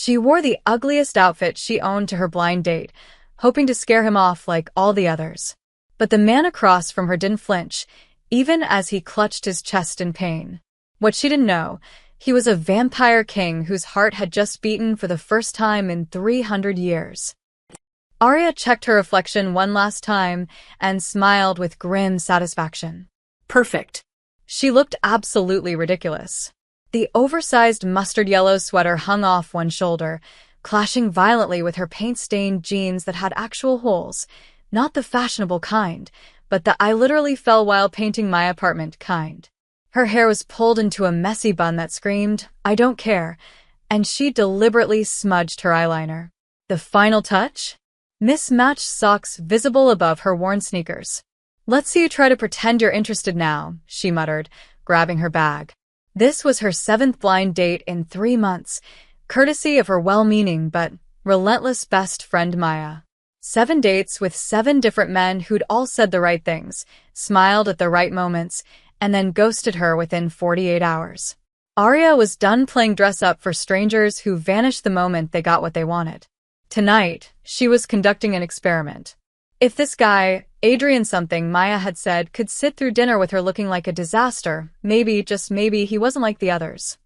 She wore the ugliest outfit she owned to her blind date, hoping to scare him off like all the others. But the man across from her didn't flinch, even as he clutched his chest in pain. What she didn't know, he was a vampire king whose heart had just beaten for the first time in 300 years. Arya checked her reflection one last time and smiled with grim satisfaction. Perfect. She looked absolutely ridiculous. The oversized mustard yellow sweater hung off one shoulder, clashing violently with her paint-stained jeans that had actual holes, not the fashionable kind, but the "I literally fell while painting my apartment" kind. Her hair was pulled into a messy bun that screamed, "I don't care," and she deliberately smudged her eyeliner. The final touch? Mismatched socks visible above her worn sneakers. "Let's see you try to pretend you're interested now," she muttered, grabbing her bag. This was her 7th blind date in 3 months, courtesy of her well-meaning but relentless best friend Maya. 7 dates with 7 different men who'd all said the right things, smiled at the right moments, and then ghosted her within 48 hours. Arya was done playing dress-up for strangers who vanished the moment they got what they wanted. Tonight, she was conducting an experiment. If this guy, Adrian something Maya had said, could sit through dinner with her looking like a disaster, maybe, just maybe, he wasn't like the others.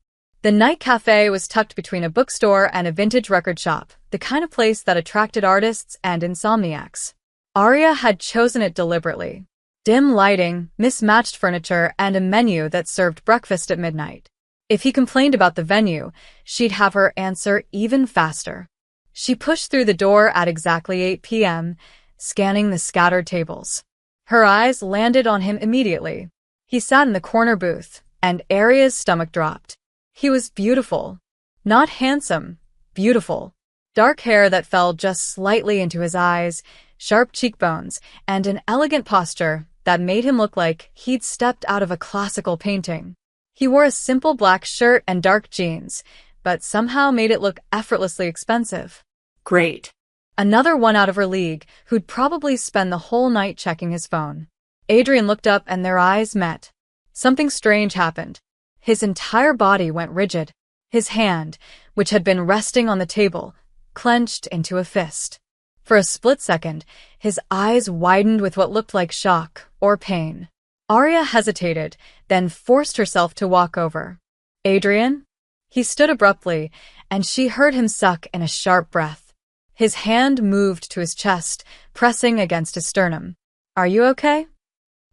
The night cafe was tucked between a bookstore and a vintage record shop, the kind of place that attracted artists and insomniacs. Arya had chosen it deliberately. Dim lighting, mismatched furniture, and a menu that served breakfast at midnight. If he complained about the venue, she'd have her answer even faster. She pushed through the door at exactly 8 p.m., scanning the scattered tables. Her eyes landed on him immediately. He sat in the corner booth, and Arya's stomach dropped. He was beautiful. Not handsome, beautiful. Dark hair that fell just slightly into his eyes, sharp cheekbones, and an elegant posture that made him look like he'd stepped out of a classical painting. He wore a simple black shirt and dark jeans, but somehow made it look effortlessly expensive. Great. Another one out of her league, who'd probably spend the whole night checking his phone. Adrian looked up and their eyes met. Something strange happened. His entire body went rigid. His hand, which had been resting on the table, clenched into a fist. For a split second, his eyes widened with what looked like shock or pain. Arya hesitated, then forced herself to walk over. "Adrian?" He stood abruptly, and she heard him suck in a sharp breath. His hand moved to his chest, pressing against his sternum. "Are you okay?"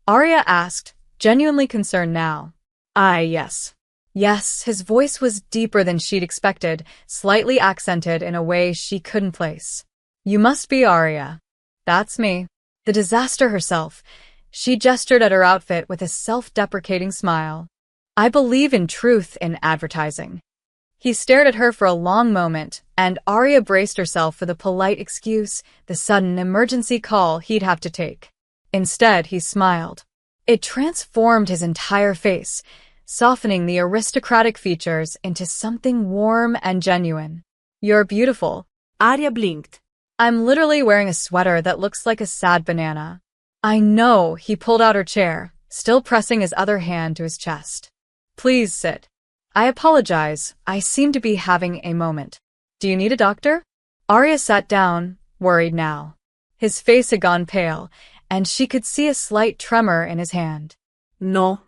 Arya asked, genuinely concerned now. Yes. Yes, his voice was deeper than she'd expected, slightly accented in a way she couldn't place. "You must be Arya." "That's me." The disaster herself. She gestured at her outfit with a self-deprecating smile. "I believe in truth in advertising." He stared at her for a long moment, and Arya braced herself for the polite excuse, the sudden emergency call he'd have to take. Instead, he smiled. It transformed his entire face, softening the aristocratic features into something warm and genuine. "You're beautiful." Arya blinked. "I'm literally wearing a sweater that looks like a sad banana." "I know," he pulled out her chair, still pressing his other hand to his chest. "Please sit." "I apologize, I seem to be having a moment. Do you need a doctor?" Arya sat down, worried now. His face had gone pale, and she could see a slight tremor in his hand. No.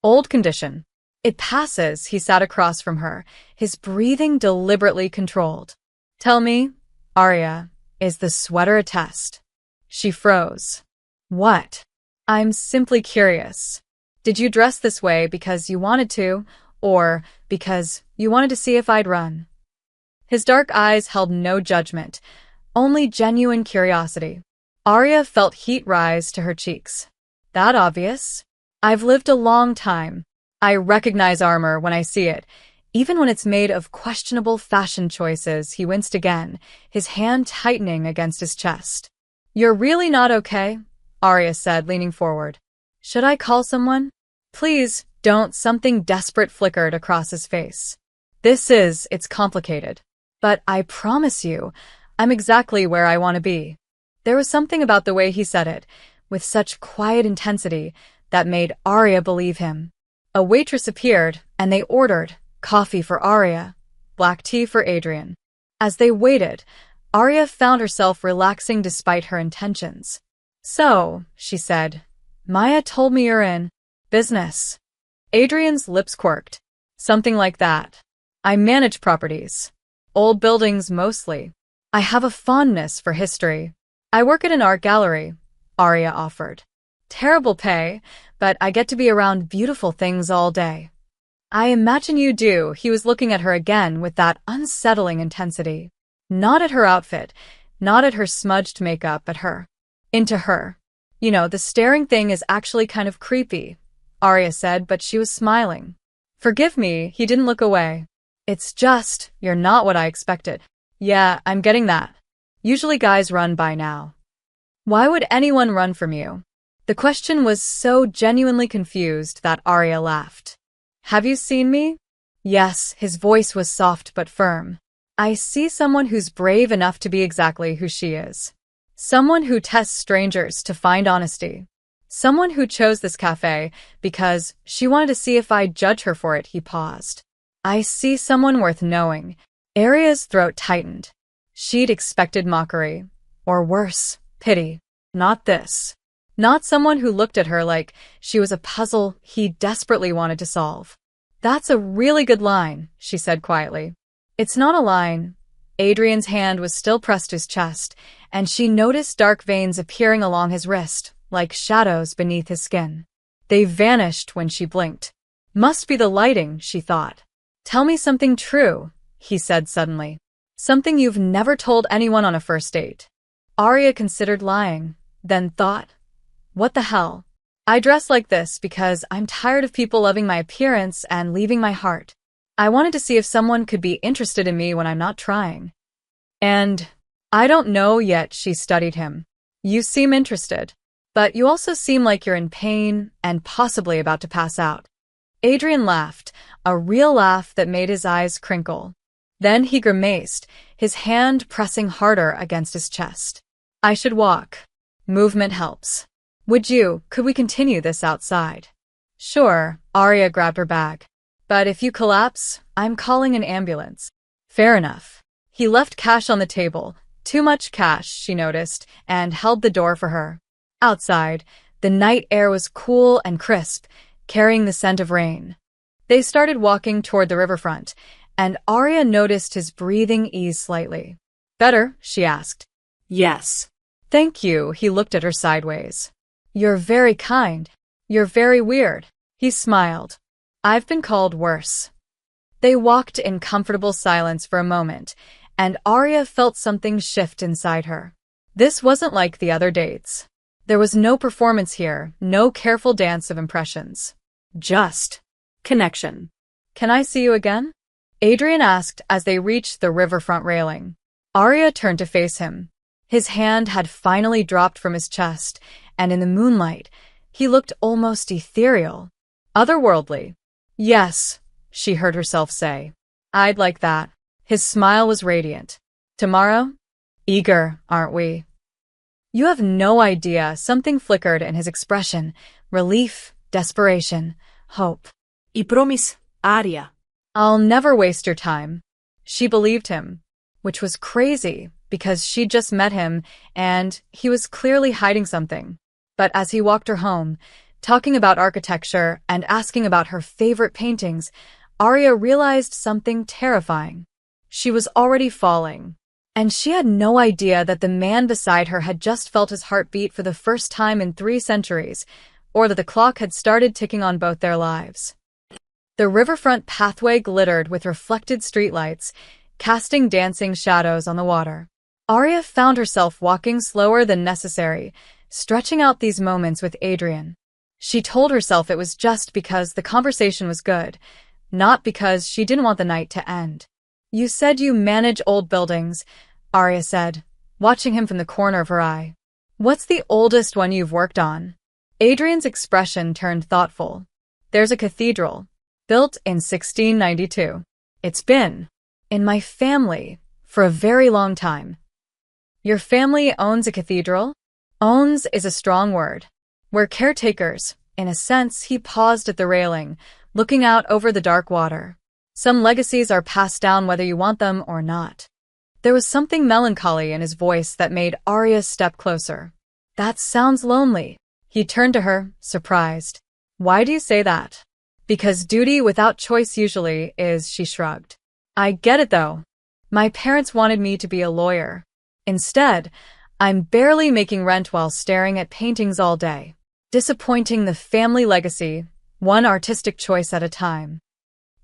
"Old condition. It passes." He sat across from her, his breathing deliberately controlled. "Tell me, Arya, is the sweater a test?" She froze. "What?" "I'm simply curious. Did you dress this way because you wanted to, or because you wanted to see if I'd run?" His dark eyes held no judgment, only genuine curiosity. Arya felt heat rise to her cheeks. "That obvious? I've lived a long time. I recognize armor when I see it, even when it's made of questionable fashion choices." He winced again, his hand tightening against his chest. "You're really not okay?" Arya said, leaning forward. "Should I call someone?" "Please, don't." Something desperate flickered across his face. It's complicated. But I promise you, I'm exactly where I want to be." There was something about the way he said it, with such quiet intensity, that made Arya believe him. A waitress appeared, and they ordered coffee for Arya. black tea for Adrian. As they waited, Arya found herself relaxing despite her intentions. So, she said, Maya told me you're in business. Adrian's lips quirked. Something like that. I manage properties. Old buildings mostly. I have a fondness for history. I work at an art gallery, Arya offered. Terrible pay, but I get to be around beautiful things all day. I imagine you do. He was looking at her again with that unsettling intensity. Not at her outfit, not at her smudged makeup, at her. Into her. You know, the staring thing is actually kind of creepy, Arya said, but she was smiling. Forgive me, he didn't look away. It's just, you're not what I expected. Yeah, I'm getting that. Usually guys run by now. Why would anyone run from you? The question was so genuinely confused that Arya laughed. Have you seen me? Yes, his voice was soft but firm. I see someone who's brave enough to be exactly who she is. Someone who tests strangers to find honesty. Someone who chose this cafe because she wanted to see if I'd judge her for it. He paused. I see someone worth knowing. Arya's throat tightened. She'd expected mockery. Or worse, pity. Not this. Not someone who looked at her like she was a puzzle he desperately wanted to solve. That's a really good line, she said quietly. It's not a line. Adrian's hand was still pressed to his chest, and she noticed dark veins appearing along his wrist, like shadows beneath his skin. They vanished when she blinked. Must be the lighting, she thought. Tell me something true, he said suddenly. Something you've never told anyone on a first date. Arya considered lying, then thought, what the hell? I dress like this because I'm tired of people loving my appearance and leaving my heart. I wanted to see if someone could be interested in me when I'm not trying. And I don't know yet, she studied him. You seem interested, but you also seem like you're in pain and possibly about to pass out. Adrian laughed, a real laugh that made his eyes crinkle. Then he grimaced, his hand pressing harder against his chest. I should walk. Movement helps. Could we continue this outside? Sure, Arya grabbed her bag. But if you collapse, I'm calling an ambulance. Fair enough. He left cash on the table. Too much cash, she noticed, and held the door for her. Outside, the night air was cool and crisp, carrying the scent of rain. They started walking toward the riverfront, and Arya noticed his breathing ease slightly. Better? She asked. Yes. Thank you, he looked at her sideways. You're very kind. You're very weird. He smiled. I've been called worse. They walked in comfortable silence for a moment, and Arya felt something shift inside her. This wasn't like the other dates. There was no performance here, no careful dance of impressions. Just connection. Can I see you again? Adrian asked as they reached the riverfront railing. Arya turned to face him. His hand had finally dropped from his chest, and in the moonlight, he looked almost ethereal, otherworldly. Yes, she heard herself say. I'd like that. His smile was radiant. Tomorrow? Eager, aren't we? You have no idea. Something flickered in his expression. Relief, desperation, hope. I promise, Arya. I'll never waste your time. She believed him, which was crazy because she'd just met him and he was clearly hiding something. But as he walked her home, talking about architecture and asking about her favorite paintings, Arya realized something terrifying. She was already falling. And she had no idea that the man beside her had just felt his heart beat for the first time in 3 centuries, or that the clock had started ticking on both their lives. The riverfront pathway glittered with reflected streetlights, casting dancing shadows on the water. Arya found herself walking slower than necessary, stretching out these moments with Adrian. She told herself it was just because the conversation was good, not because she didn't want the night to end. You said you manage old buildings, Arya said, watching him from the corner of her eye. What's the oldest one you've worked on? Adrian's expression turned thoughtful. There's a cathedral, built in 1692. It's been in my family for a very long time. Your family owns a cathedral? Owns is a strong word. We're caretakers. In a sense, he paused at the railing, looking out over the dark water. Some legacies are passed down whether you want them or not. There was something melancholy in his voice that made Arya step closer. That sounds lonely. He turned to her, surprised. Why do you say that? Because duty without choice usually is, she shrugged. I get it though. My parents wanted me to be a lawyer. Instead, I'm barely making rent while staring at paintings all day. Disappointing the family legacy, one artistic choice at a time.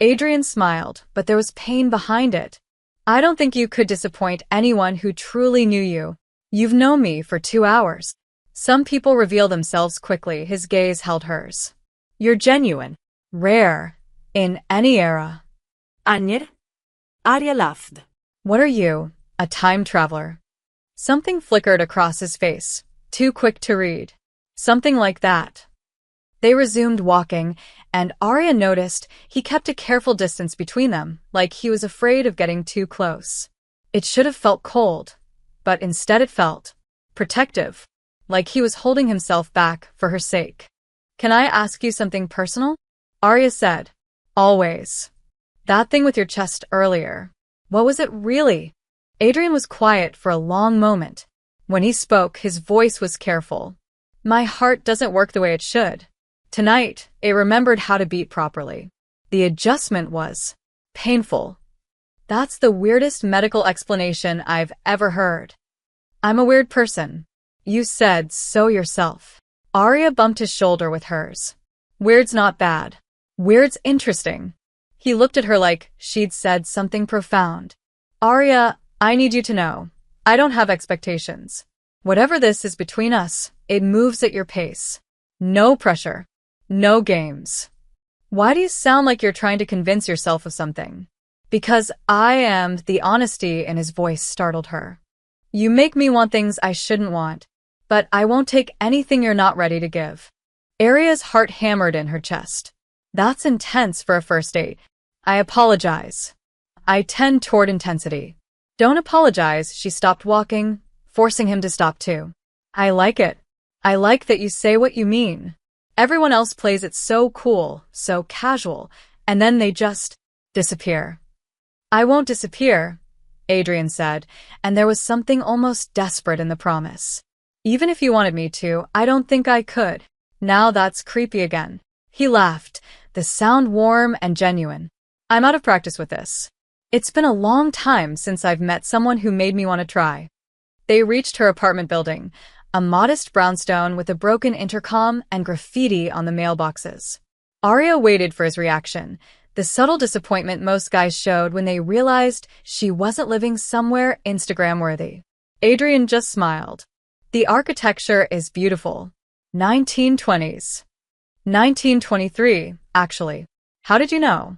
Adrian smiled, but there was pain behind it. I don't think you could disappoint anyone who truly knew you. You've known me for 2 hours. Some people reveal themselves quickly. His gaze held hers. You're genuine. Rare. In any era. Anjer? Arya laughed. What are you? A time traveler? Something flickered across his face, too quick to read. Something like that. They resumed walking, and Arya noticed he kept a careful distance between them, like he was afraid of getting too close. It should have felt cold, but instead it felt protective, like he was holding himself back for her sake. Can I ask you something personal? Arya said. Always. That thing with your chest earlier. What was it really? Adrian was quiet for a long moment. When he spoke, his voice was careful. My heart doesn't work the way it should. Tonight, it remembered how to beat properly. The adjustment was painful. That's the weirdest medical explanation I've ever heard. I'm a weird person. You said so yourself. Arya bumped his shoulder with hers. Weird's not bad. Weird's interesting. He looked at her like she'd said something profound. Arya, I need you to know. I don't have expectations. Whatever this is between us, it moves at your pace. No pressure. No games. Why do you sound like you're trying to convince yourself of something? Because I am. The honesty in his voice startled her. You make me want things I shouldn't want, but I won't take anything you're not ready to give. Arya's heart hammered in her chest. That's intense for a first date. I apologize. I tend toward intensity. Don't apologize. She stopped walking, forcing him to stop too. I like it. I like that you say what you mean. Everyone else plays it so cool, so casual, and then they just disappear. I won't disappear, Adrian said, and there was something almost desperate in the promise. Even if you wanted me to, I don't think I could. Now that's creepy again. He laughed, the sound warm and genuine. I'm out of practice with this. It's been a long time since I've met someone who made me want to try. They reached her apartment building, a modest brownstone with a broken intercom and graffiti on the mailboxes. Arya waited for his reaction, the subtle disappointment most guys showed when they realized she wasn't living somewhere Instagram-worthy. Adrian just smiled. The architecture is beautiful. 1920s. 1923, actually. How did you know?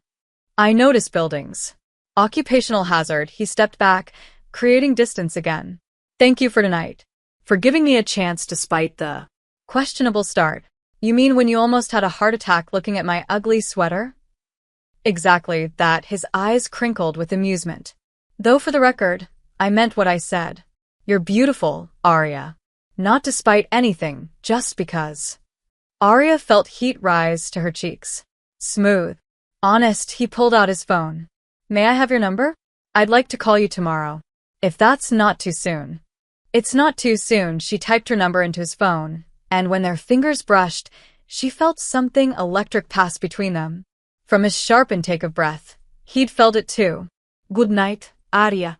I noticed buildings. Occupational hazard. He stepped back, creating distance again. Thank you for tonight. For giving me a chance despite the questionable start. You mean when you almost had a heart attack looking at my ugly sweater? Exactly that. His eyes crinkled with amusement. Though for the record, I meant what I said. You're beautiful, Arya. Not despite anything, just because. Arya felt heat rise to her cheeks. Smooth. Honest. He pulled out his phone. May I have your number? I'd like to call you tomorrow. If that's not too soon. It's not too soon. She typed her number into his phone, and when their fingers brushed, she felt something electric pass between them. From his sharp intake of breath, he'd felt it too. Good night, Arya.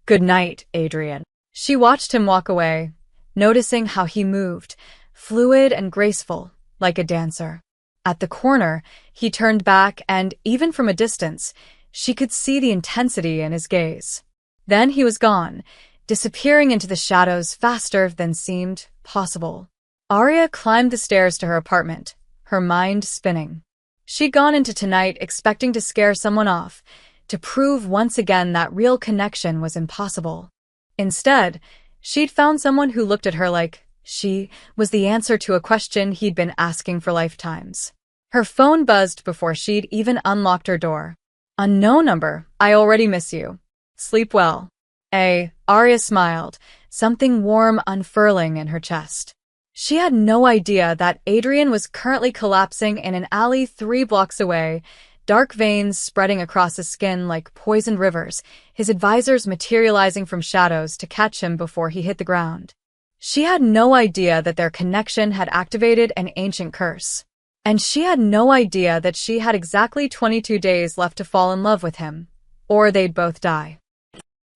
Good night, Adrian. She watched him walk away, noticing how he moved, fluid and graceful, like a dancer. At the corner, he turned back and, even from a distance, she could see the intensity in his gaze. Then he was gone, disappearing into the shadows faster than seemed possible. Arya climbed the stairs to her apartment, her mind spinning. She'd gone into tonight expecting to scare someone off, to prove once again that real connection was impossible. Instead, she'd found someone who looked at her like she was the answer to a question he'd been asking for lifetimes. Her phone buzzed before she'd even unlocked her door. Unknown number. I already miss you. Sleep well. Arya smiled, something warm unfurling in her chest. She had no idea that Adrian was currently collapsing in an alley 3 blocks away, dark veins spreading across his skin like poisoned rivers, his advisors materializing from shadows to catch him before he hit the ground. She had no idea that their connection had activated an ancient curse. And she had no idea that she had exactly 22 days left to fall in love with him, or they'd both die.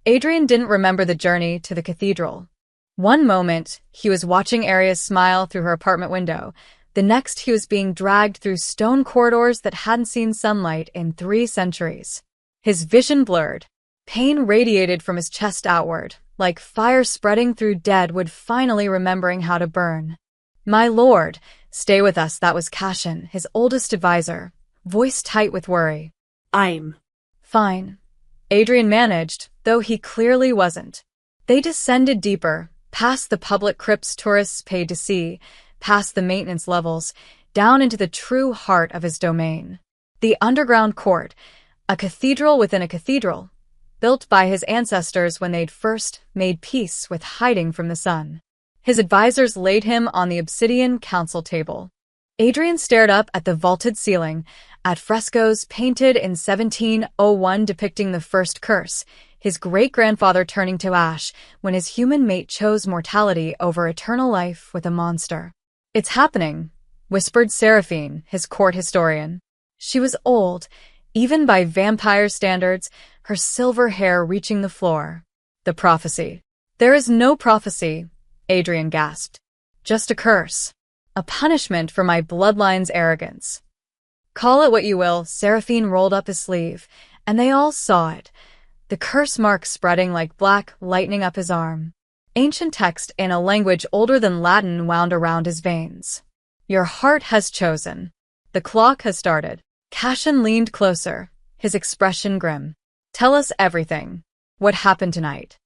Adrian didn't remember the journey to the cathedral. One moment, he was watching Arias smile through her apartment window. The next, he was being dragged through stone corridors that hadn't seen sunlight in 3 centuries. His vision blurred. Pain radiated from his chest outward, like fire spreading through deadwood finally remembering how to burn. "My lord, stay with us," that was Cashin, his oldest advisor, voice tight with worry. "I'm fine," Adrian managed, though he clearly wasn't. They descended deeper, past the public crypts tourists paid to see, past the maintenance levels, down into the true heart of his domain. The underground court, a cathedral within a cathedral, built by his ancestors when they'd first made peace with hiding from the sun. His advisors laid him on the obsidian council table. Adrian stared up at the vaulted ceiling, at frescoes painted in 1701 depicting the first curse, his great-grandfather turning to ash when his human mate chose mortality over eternal life with a monster. "It's happening," whispered Seraphine, his court historian. She was old, even by vampire standards, her silver hair reaching the floor. "The prophecy." "There is no prophecy," Adrian gasped. "Just a curse. A punishment for my bloodline's arrogance." "Call it what you will," Seraphine rolled up his sleeve, and they all saw it, the curse mark spreading like black lightning up his arm. Ancient text in a language older than Latin wound around his veins. "Your heart has chosen. The clock has started." Cashin leaned closer, his expression grim. "Tell us everything. What happened tonight?"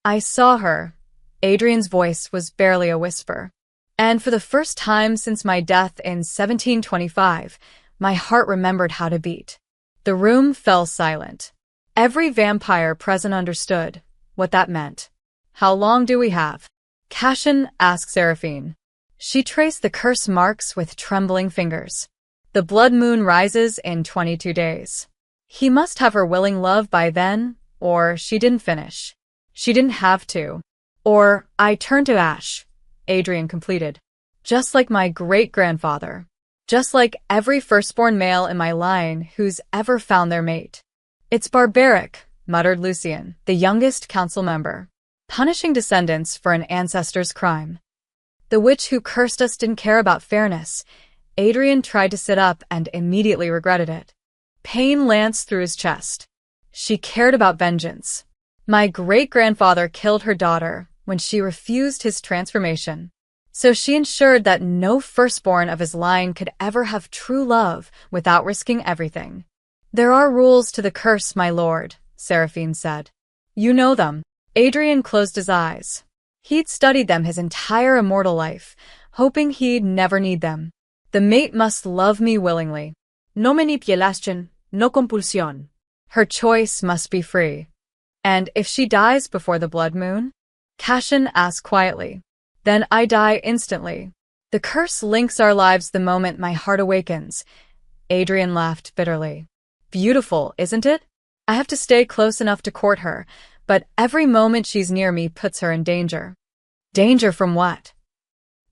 "I saw her." Adrian's voice was barely a whisper. "And for the first time since my death in 1725, my heart remembered how to beat." The room fell silent. Every vampire present understood what that meant. "How long do we have?" Cashin asked Seraphine. She traced the curse marks with trembling fingers. "The blood moon rises in 22 days. He must have her willing love by then, or she didn't finish. She didn't have to. Or I turn to ash," Adrian completed. "Just like my great-grandfather. Just like every firstborn male in my line who's ever found their mate." "It's barbaric," muttered Lucien, the youngest council member. "Punishing descendants for an ancestor's crime. The witch who cursed us didn't care about fairness." Adrian tried to sit up and immediately regretted it. Pain lanced through his chest. "She cared about vengeance. My great-grandfather killed her daughter when she refused his transformation. So she ensured that no firstborn of his line could ever have true love without risking everything." "There are rules to the curse, my lord," Seraphine said. "You know them." Adrian closed his eyes. He'd studied them his entire immortal life, hoping he'd never need them. "The mate must love me willingly. no manipulación, no compulsión. Her choice must be free." "And if she dies before the blood moon?" Cashin asked quietly. "Then I die instantly. The curse links our lives the moment my heart awakens." Adrian laughed bitterly. "Beautiful, isn't it? I have to stay close enough to court her, but every moment she's near me puts her in danger." "Danger from what?"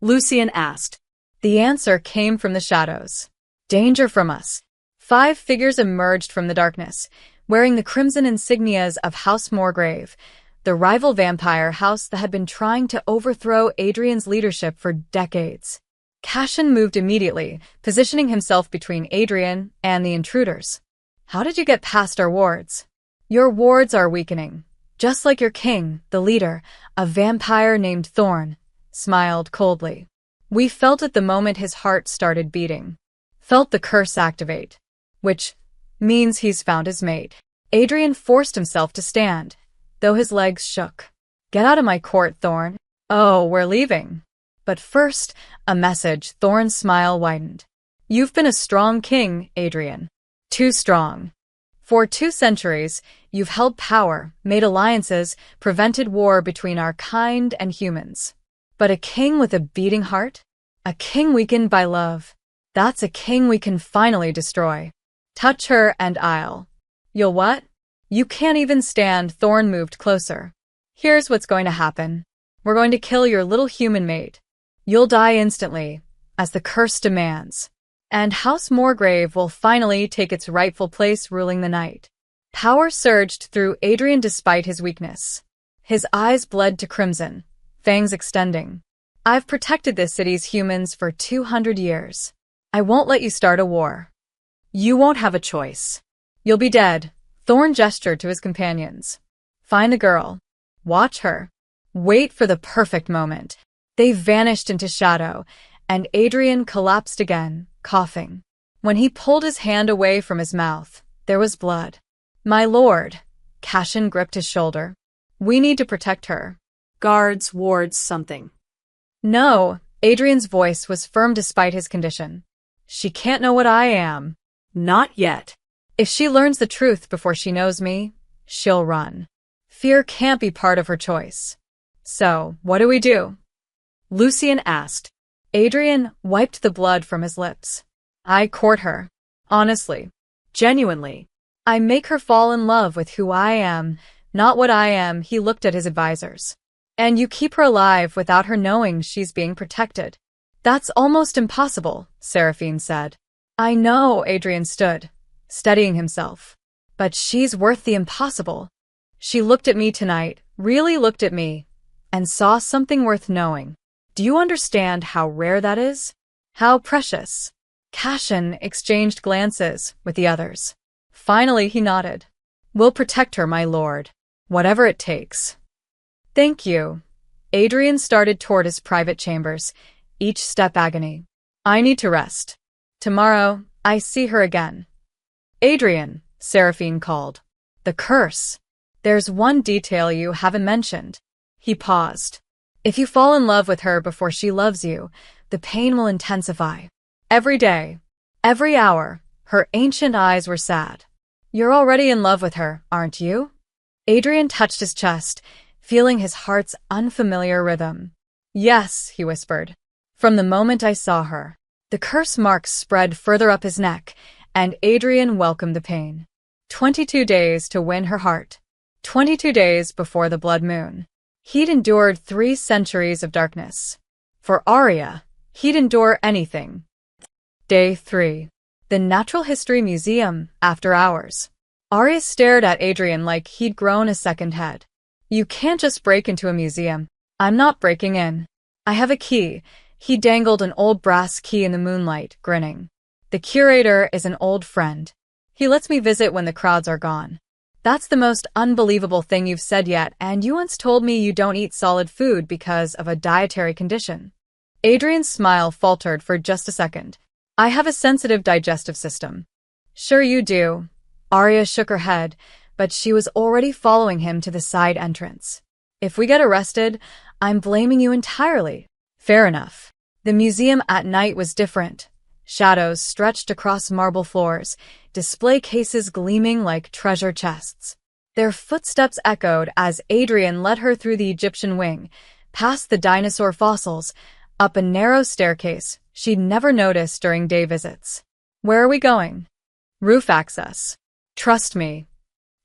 Lucien asked. The answer came from the shadows. "Danger from us." 5 figures emerged from the darkness, wearing the crimson insignias of House Morgrave, the rival vampire house that had been trying to overthrow Adrian's leadership for decades. Cashin moved immediately, positioning himself between Adrian and the intruders. "How did you get past our wards?" "Your wards are weakening. Just like your king, the leader, a vampire named Thorn," smiled coldly. "We felt it the moment his heart started beating. Felt the curse activate. Which means he's found his mate." Adrian forced himself to stand, though his legs shook. "Get out of my court, Thorn." "Oh, we're leaving. But first, a message." Thorn's smile widened. "You've been a strong king, Adrian. Too strong. For 2 centuries, you've held power, made alliances, prevented war between our kind and humans. But a king with a beating heart? A king weakened by love. That's a king we can finally destroy." Touch her and I'll. You'll what? You can't even stand. Thorn moved closer. Here's what's going to happen. We're going to kill your little human mate. You'll die instantly, as the curse demands. And House Morgrave will finally take its rightful place ruling the night. Power surged through Adrian despite his weakness. His eyes bled to crimson, fangs extending. I've protected this city's humans for 200 years. I won't let you start a war. You won't have a choice. You'll be dead. Thorn gestured to his companions. Find the girl. Watch her. Wait for the perfect moment. They vanished into shadow, and Adrian collapsed again, coughing. When he pulled his hand away from his mouth, there was blood. My lord. Cashin gripped his shoulder. We need to protect her. Guards, wards, something. No, Adrian's voice was firm despite his condition. She can't know what I am. Not yet. If she learns the truth before she knows me, she'll run. Fear can't be part of her choice. So, what do we do? Lucien asked. Adrian wiped the blood from his lips. I court her. Honestly. Genuinely. I make her fall in love with who I am, not what I am. He looked at his advisors. And you keep her alive without her knowing she's being protected. That's almost impossible, Seraphine said. I know, Adrian stood, steadying himself. But she's worth the impossible. She looked at me tonight, really looked at me, and saw something worth knowing. Do you understand how rare that is? How precious? Cashin exchanged glances with the others. Finally, he nodded. We'll protect her, my lord. Whatever it takes. Thank you. Adrian started toward his private chambers, each step agony. I need to rest. Tomorrow, I see her again. Adrian, Seraphine called. The curse. There's one detail you haven't mentioned. He paused. If you fall in love with her before she loves you, the pain will intensify. Every day, every hour, her ancient eyes were sad. You're already in love with her, aren't you? Adrian touched his chest, feeling his heart's unfamiliar rhythm. Yes, he whispered. From the moment I saw her. The curse marks spread further up his neck, and Adrian welcomed the pain. 22 days to win her heart. 22 days before the blood moon. He'd endured 3 centuries of darkness. For Arya, he'd endure anything. Day 3. The Natural History Museum, after hours. Arya stared at Adrian like he'd grown a second head. You can't just break into a museum. I'm not breaking in. I have a key. He dangled an old brass key in the moonlight, grinning. The curator is an old friend. He lets me visit when the crowds are gone. That's the most unbelievable thing you've said yet, and you once told me you don't eat solid food because of a dietary condition. Adrian's smile faltered for just a second. I have a sensitive digestive system. Sure you do. Arya shook her head, but she was already following him to the side entrance. If we get arrested, I'm blaming you entirely. Fair enough. The museum at night was different. Shadows stretched across marble floors, display cases gleaming like treasure chests. Their footsteps echoed as Adrian led her through the Egyptian wing, past the dinosaur fossils, up a narrow staircase she'd never noticed during day visits. Where are we going? Roof access. Trust me.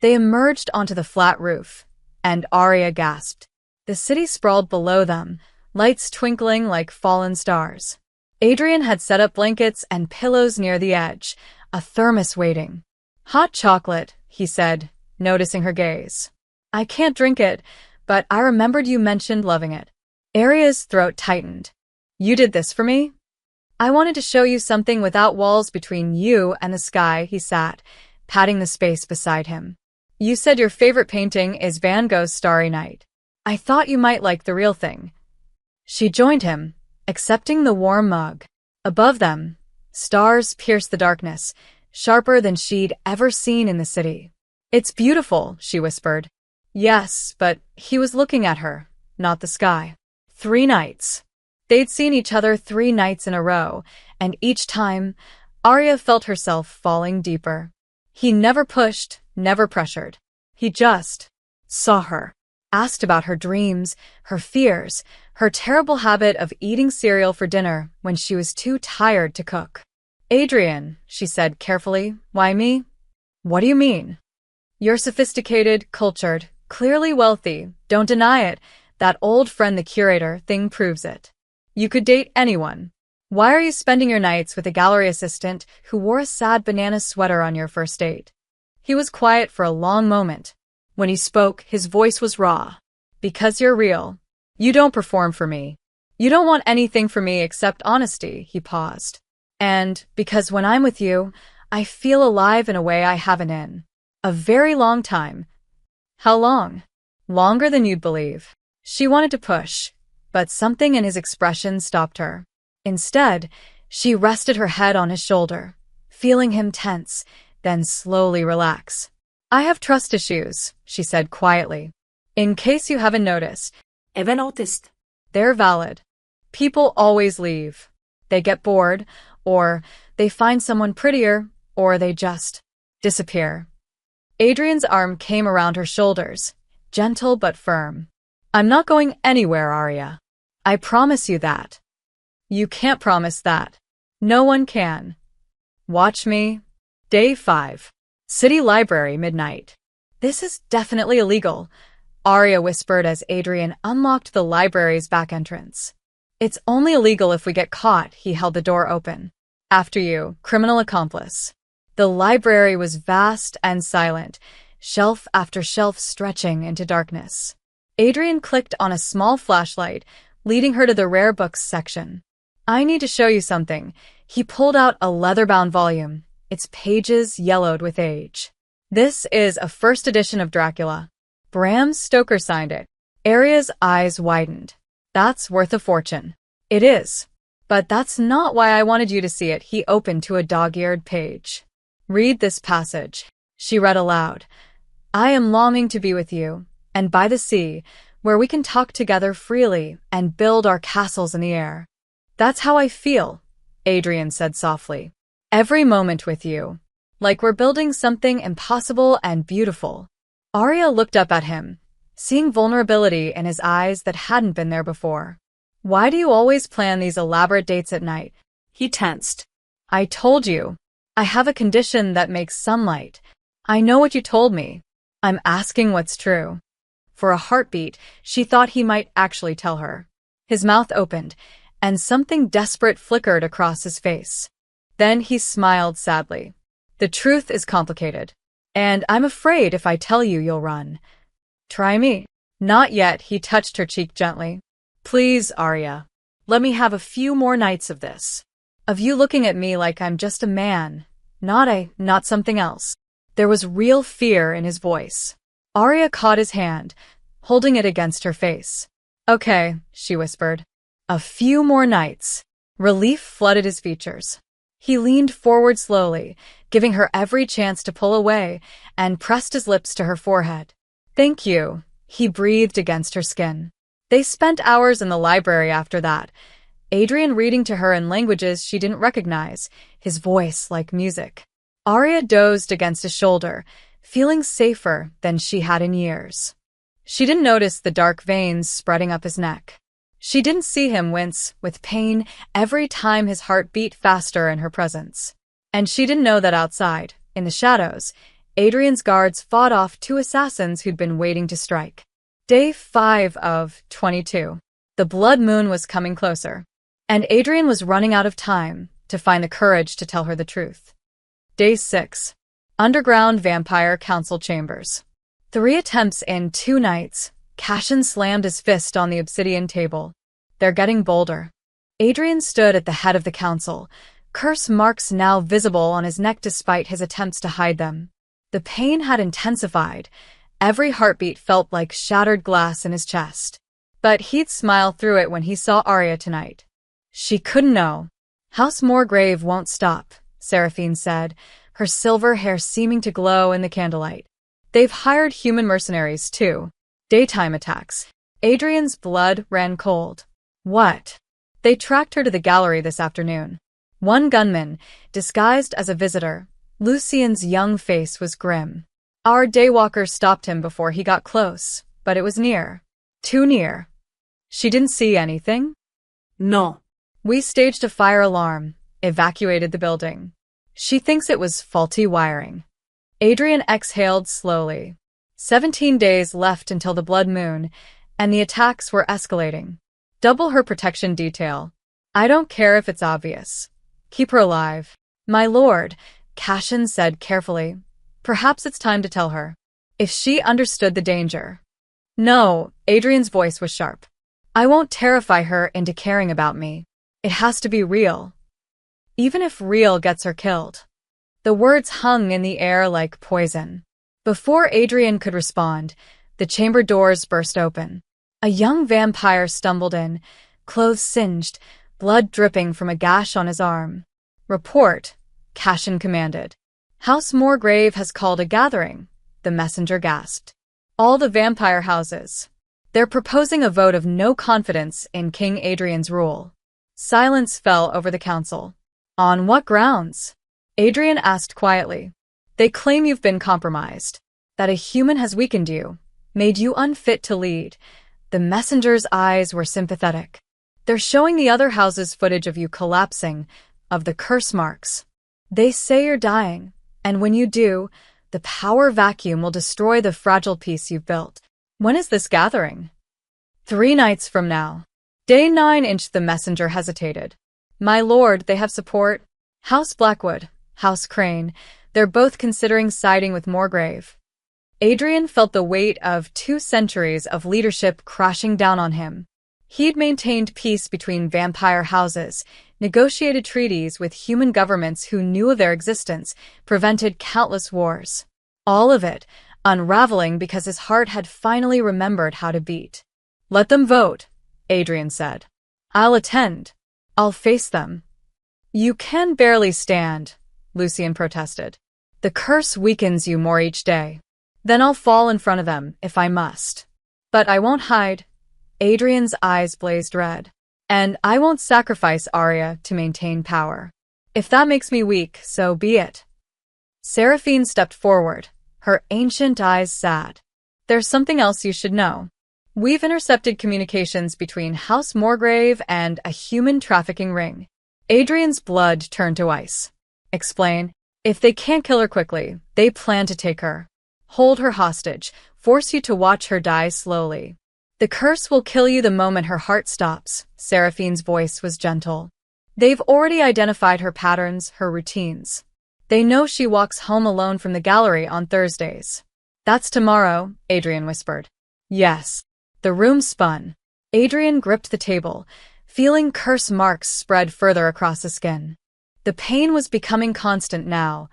They emerged onto the flat roof, and Arya gasped. The city sprawled below them, lights twinkling like fallen stars. Adrian had set up blankets and pillows near the edge, a thermos waiting. Hot chocolate, he said, noticing her gaze. I can't drink it, but I remembered you mentioned loving it. Arya's throat tightened. You did this for me? I wanted to show you something without walls between you and the sky. He sat, patting the space beside him. You said your favorite painting is Van Gogh's Starry Night. I thought you might like the real thing. She joined him, accepting the warm mug. Above them, stars pierced the darkness, sharper than she'd ever seen in the city. It's beautiful, she whispered. Yes, but he was looking at her, not the sky. 3 nights. They'd seen each other 3 nights in a row, and each time, Arya felt herself falling deeper. He never pushed, never pressured. He just saw her, asked about her dreams, her fears, her terrible habit of eating cereal for dinner when she was too tired to cook. Adrian, she said carefully. Why me? What do you mean? You're sophisticated, cultured, clearly wealthy. Don't deny it. That old friend the curator thing proves it. You could date anyone. Why are you spending your nights with a gallery assistant who wore a sad banana sweater on your first date? He was quiet for a long moment. When he spoke, his voice was raw. Because you're real. You don't perform for me. You don't want anything from me except honesty, he paused. And because when I'm with you, I feel alive in a way I haven't in a very long time. How long? Longer than you'd believe. She wanted to push, but something in his expression stopped her. Instead, she rested her head on his shoulder, feeling him tense, then slowly relax. I have trust issues, she said quietly. In case you haven't noticed. Haven't noticed. They're valid. People always leave. They get bored, or they find someone prettier, or they just disappear. Adrian's arm came around her shoulders, gentle but firm. I'm not going anywhere, Arya. I promise you that. You can't promise that. No one can. Watch me. Day 5. City Library, midnight. This is definitely illegal, Arya whispered as Adrian unlocked the library's back entrance. It's only illegal if we get caught, he held the door open. After you, criminal accomplice. The library was vast and silent, shelf after shelf stretching into darkness. Adrian clicked on a small flashlight, leading her to the rare books section. I need to show you something. He pulled out a leather-bound volume, its pages yellowed with age. This is a first edition of Dracula. Bram Stoker signed it. Arya's eyes widened. That's worth a fortune. It is. But that's not why I wanted you to see it. He opened to a dog-eared page. Read this passage. She read aloud. I am longing to be with you, and by the sea, where we can talk together freely and build our castles in the air. That's how I feel, Adrian said softly. Every moment with you. Like we're building something impossible and beautiful. Arya looked up at him, seeing vulnerability in his eyes that hadn't been there before. Why do you always plan these elaborate dates at night? He tensed. I told you. I have a condition that makes sunlight. I know what you told me. I'm asking what's true. For a heartbeat, she thought he might actually tell her. His mouth opened, and something desperate flickered across his face. Then he smiled sadly. The truth is complicated, and I'm afraid if I tell you, you'll run. Try me. Not yet, he touched her cheek gently. Please, Arya. Let me have a few more nights of this. Of you looking at me like I'm just a man, not something else. There was real fear in his voice. Arya caught his hand, holding it against her face. Okay, she whispered. A few more nights. Relief flooded his features. He leaned forward slowly, giving her every chance to pull away, and pressed his lips to her forehead. Thank you, he breathed against her skin. They spent hours in the library after that, Adrian reading to her in languages she didn't recognize, his voice like music. Arya dozed against his shoulder, feeling safer than she had in years. She didn't notice the dark veins spreading up his neck. She didn't see him wince with pain every time his heart beat faster in her presence. And she didn't know that outside, in the shadows, Adrian's guards fought off 2 assassins who'd been waiting to strike. Day 5 of 22. The blood moon was coming closer, and Adrian was running out of time to find the courage to tell her the truth. Day 6. Underground Vampire Council Chambers. 3 attempts in 2 nights. Cashin slammed his fist on the obsidian table. They're getting bolder. Adrian stood at the head of the council, curse marks now visible on his neck despite his attempts to hide them. The pain had intensified. Every heartbeat felt like shattered glass in his chest. But he'd smile through it when he saw Arya tonight. She couldn't know. House Morgrave won't stop, Seraphine said, her silver hair seeming to glow in the candlelight. They've hired human mercenaries, too. Daytime attacks. Adrian's blood ran cold. What? They tracked her to the gallery this afternoon. One gunman, disguised as a visitor. Lucien's young face was grim. Our daywalker stopped him before he got close, but it was near. Too near. She didn't see anything? No. We staged a fire alarm, evacuated the building. She thinks it was faulty wiring. Adrian exhaled slowly. 17 days left until the blood moon, and the attacks were escalating. Double her protection detail. I don't care if it's obvious. Keep her alive. My lord, Cashin said carefully. Perhaps it's time to tell her. If she understood the danger. No, Adrian's voice was sharp. I won't terrify her into caring about me. It has to be real. Even if real gets her killed. The words hung in the air like poison. Before Adrian could respond, the chamber doors burst open. A young vampire stumbled in, clothes singed, blood dripping from a gash on his arm. Report, Cashin commanded. House Moorgrave has called a gathering, the messenger gasped. All the vampire houses. They're proposing a vote of no confidence in King Adrian's rule. Silence fell over the council. On what grounds? Adrian asked quietly. They claim you've been compromised, that a human has weakened you, made you unfit to lead. The messenger's eyes were sympathetic. They're showing the other houses footage of you collapsing, of the curse marks. They say you're dying, and when you do, the power vacuum will destroy the fragile peace you've built. When is this gathering? 3 nights from now. Day 9. The messenger hesitated. My lord, they have support. House Blackwood, House Crane, they're both considering siding with Moorgrave. Adrian felt the weight of 2 centuries of leadership crashing down on him. He'd maintained peace between vampire houses, negotiated treaties with human governments who knew of their existence, prevented countless wars. All of it unraveling because his heart had finally remembered how to beat. Let them vote, Adrian said. I'll attend. I'll face them. You can barely stand, Lucian protested. The curse weakens you more each day. Then I'll fall in front of them, if I must. But I won't hide. Adrian's eyes blazed red. And I won't sacrifice Arya to maintain power. If that makes me weak, so be it. Seraphine stepped forward, her ancient eyes sad. There's something else you should know. We've intercepted communications between House Moorgrave and a human trafficking ring. Adrian's blood turned to ice. Explain. If they can't kill her quickly, they plan to take her. Hold her hostage, force you to watch her die slowly. The curse will kill you the moment her heart stops, Seraphine's voice was gentle. They've already identified her patterns, her routines. They know she walks home alone from the gallery on Thursdays. That's tomorrow, Adrian whispered. Yes. The room spun. Adrian gripped the table, feeling curse marks spread further across the skin. The pain was becoming constant now,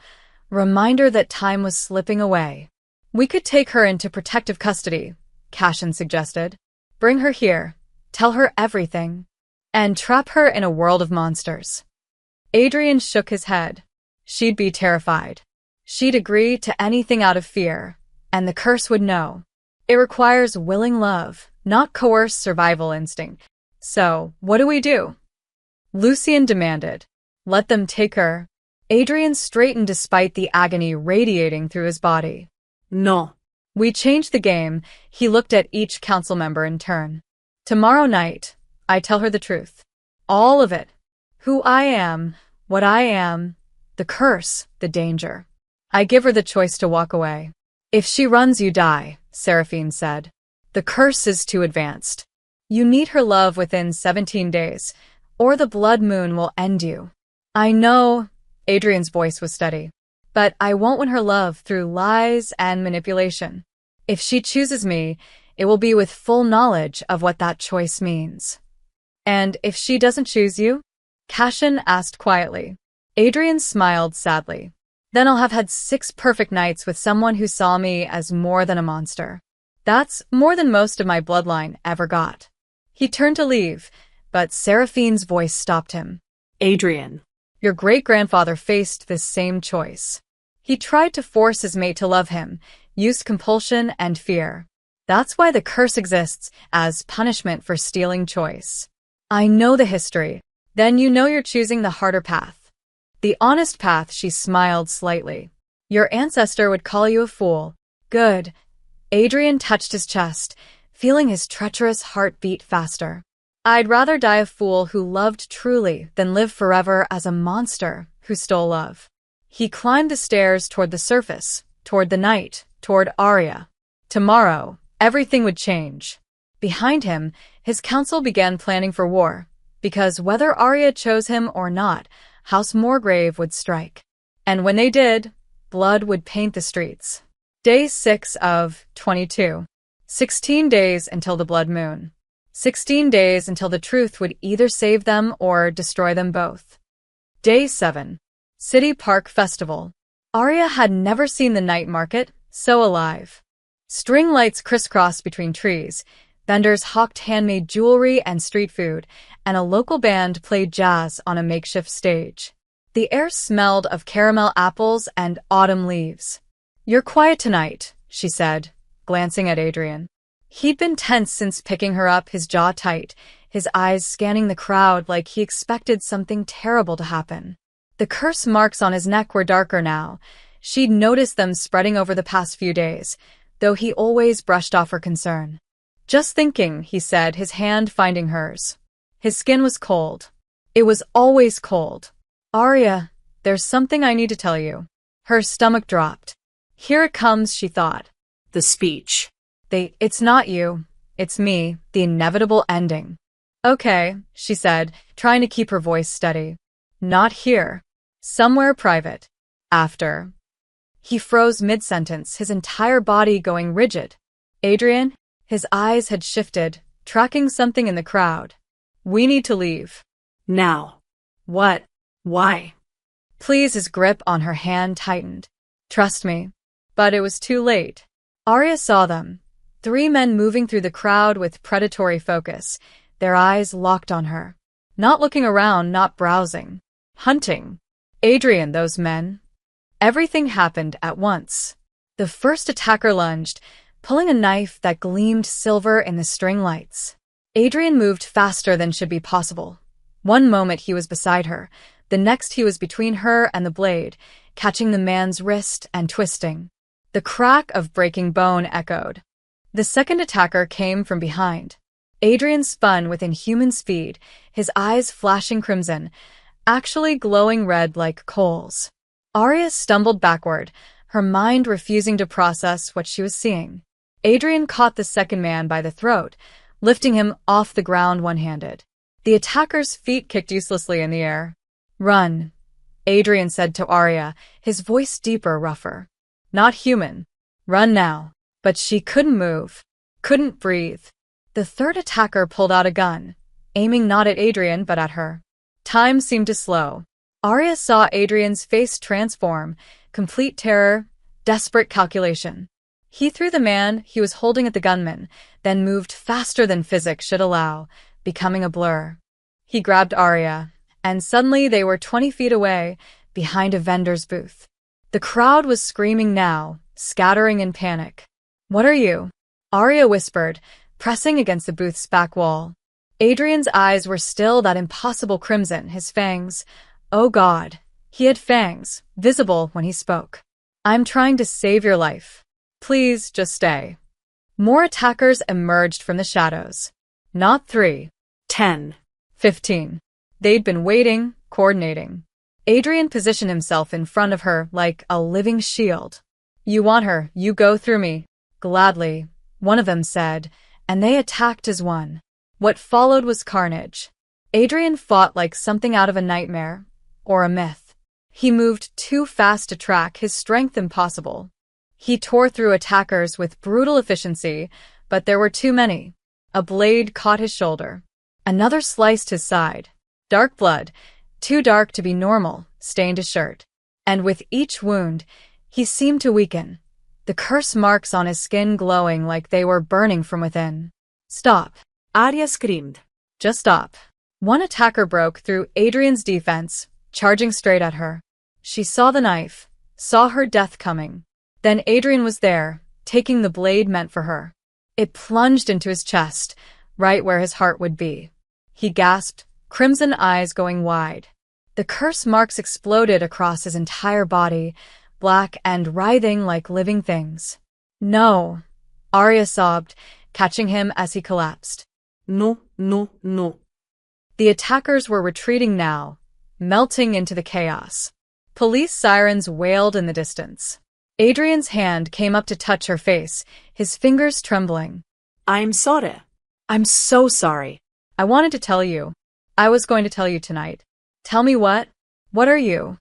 reminder that time was slipping away. We could take her into protective custody, Cashin suggested. Bring her here, tell her everything, and trap her in a world of monsters. Adrian shook his head. She'd be terrified. She'd agree to anything out of fear, and the curse would know. It requires willing love, not coerced survival instinct. So, what do we do? Lucian demanded. Let them take her. Adrian straightened despite the agony radiating through his body. No. We changed the game. He looked at each council member in turn. Tomorrow night, I tell her the truth. All of it. Who I am, what I am, the curse, the danger. I give her the choice to walk away. If she runs, you die, Seraphine said. The curse is too advanced. You need her love within 17 days, or the blood moon will end you. I know, Adrian's voice was steady, but I won't win her love through lies and manipulation. If she chooses me, it will be with full knowledge of what that choice means. And if she doesn't choose you? Cashin asked quietly. Adrian smiled sadly. Then I'll have had 6 perfect nights with someone who saw me as more than a monster. That's more than most of my bloodline ever got. He turned to leave, but Seraphine's voice stopped him. Adrian. Your great-grandfather faced this same choice. He tried to force his mate to love him, used compulsion and fear. That's why the curse exists, as punishment for stealing choice. I know the history. Then you know you're choosing the harder path. The honest path, she smiled slightly. Your ancestor would call you a fool. Good. Adrian touched his chest, feeling his treacherous heart beat faster. I'd rather die a fool who loved truly than live forever as a monster who stole love. He climbed the stairs toward the surface, toward the night, toward Arya. Tomorrow, everything would change. Behind him, his council began planning for war, because whether Arya chose him or not, House Morgrave would strike. And when they did, blood would paint the streets. Day 6 of 22. 16 days until the blood moon. 16 days until the truth would either save them or destroy them both. Day 7. City Park Festival. Arya had never seen the night market so alive. String lights crisscrossed between trees, vendors hawked handmade jewelry and street food, and a local band played jazz on a makeshift stage. The air smelled of caramel apples and autumn leaves. "You're quiet tonight," she said, glancing at Adrian. He'd been tense since picking her up, his jaw tight, his eyes scanning the crowd like he expected something terrible to happen. The curse marks on his neck were darker now. She'd noticed them spreading over the past few days, though he always brushed off her concern. "Just thinking," he said, his hand finding hers. His skin was cold. It was always cold. "Arya, there's something I need to tell you." Her stomach dropped. Here it comes, she thought. The speech. It's not you. It's me, the inevitable ending. "Okay," she said, trying to keep her voice steady. "Not here. Somewhere private. After." He froze mid-sentence, his entire body going rigid. "Adrian?" His eyes had shifted, tracking something in the crowd. "We need to leave." Now. "What?" Why? Please, his grip on her hand tightened. "Trust me." But it was too late. Arya saw them. 3 men moving through the crowd with predatory focus, their eyes locked on her. Not looking around, not browsing. Hunting. Adrian, those men. Everything happened at once. The first attacker lunged, pulling a knife that gleamed silver in the string lights. Adrian moved faster than should be possible. One moment he was beside her, the next he was between her and the blade, catching the man's wrist and twisting. The crack of breaking bone echoed. The second attacker came from behind. Adrian spun with inhuman speed, his eyes flashing crimson, actually glowing red like coals. Arya stumbled backward, her mind refusing to process what she was seeing. Adrian caught the second man by the throat, lifting him off the ground one-handed. The attacker's feet kicked uselessly in the air. "Run," Adrian said to Arya, his voice deeper, rougher. "Not human. Run now." But she couldn't move, couldn't breathe. The third attacker pulled out a gun, aiming not at Adrian but at her. Time seemed to slow. Arya saw Adrian's face transform, complete terror, desperate calculation. He threw the man he was holding at the gunman, then moved faster than physics should allow, becoming a blur. He grabbed Arya, and suddenly they were 20 feet away, behind a vendor's booth. The crowd was screaming now, scattering in panic. "What are you?" Arya whispered, pressing against the booth's back wall. Adrian's eyes were still that impossible crimson, his fangs. Oh God, he had fangs, visible when he spoke. "I'm trying to save your life. Please, just stay." More attackers emerged from the shadows. Not 3. 10. 15. They'd been waiting, coordinating. Adrian positioned himself in front of her like a living shield. "You want her, you go through me." "Gladly," one of them said, and they attacked as one. What followed was carnage. Adrian fought like something out of a nightmare, or a myth. He moved too fast to track, his strength impossible. He tore through attackers with brutal efficiency, but there were too many. A blade caught his shoulder. Another sliced his side. Dark blood, too dark to be normal, stained his shirt. And with each wound, he seemed to weaken, the curse marks on his skin glowing like they were burning from within. "Stop," Arya screamed. "Just stop." One attacker broke through Adrian's defense, charging straight at her. She saw the knife, saw her death coming. Then Adrian was there, taking the blade meant for her. It plunged into his chest, right where his heart would be. He gasped, crimson eyes going wide. The curse marks exploded across his entire body, black and writhing like living things. "No," Arya sobbed, catching him as he collapsed. No, no, no. The attackers were retreating now, melting into the chaos. Police sirens wailed in the distance. Adrian's hand came up to touch her face, his fingers trembling. I'm sorry. I'm so sorry. I wanted to tell you. I was going to tell you tonight. Tell me what? What are you?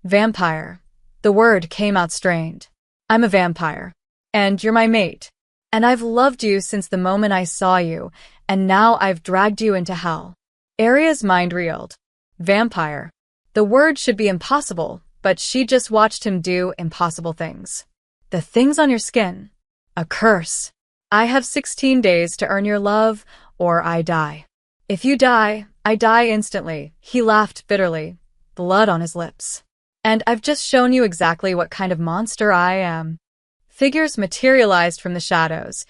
Vampire. The word came out strained. I'm a vampire. And you're my mate. And I've loved you since the moment I saw you, and now I've dragged you into hell. Aria's mind reeled. Vampire. The word should be impossible, but she just watched him do impossible things. The things on your skin. A curse. I have 16 days to earn your love, or I die. If you die, I die instantly. He laughed bitterly, blood on his lips. And I've just shown you exactly what kind of monster I am. Figures materialized from the shadows.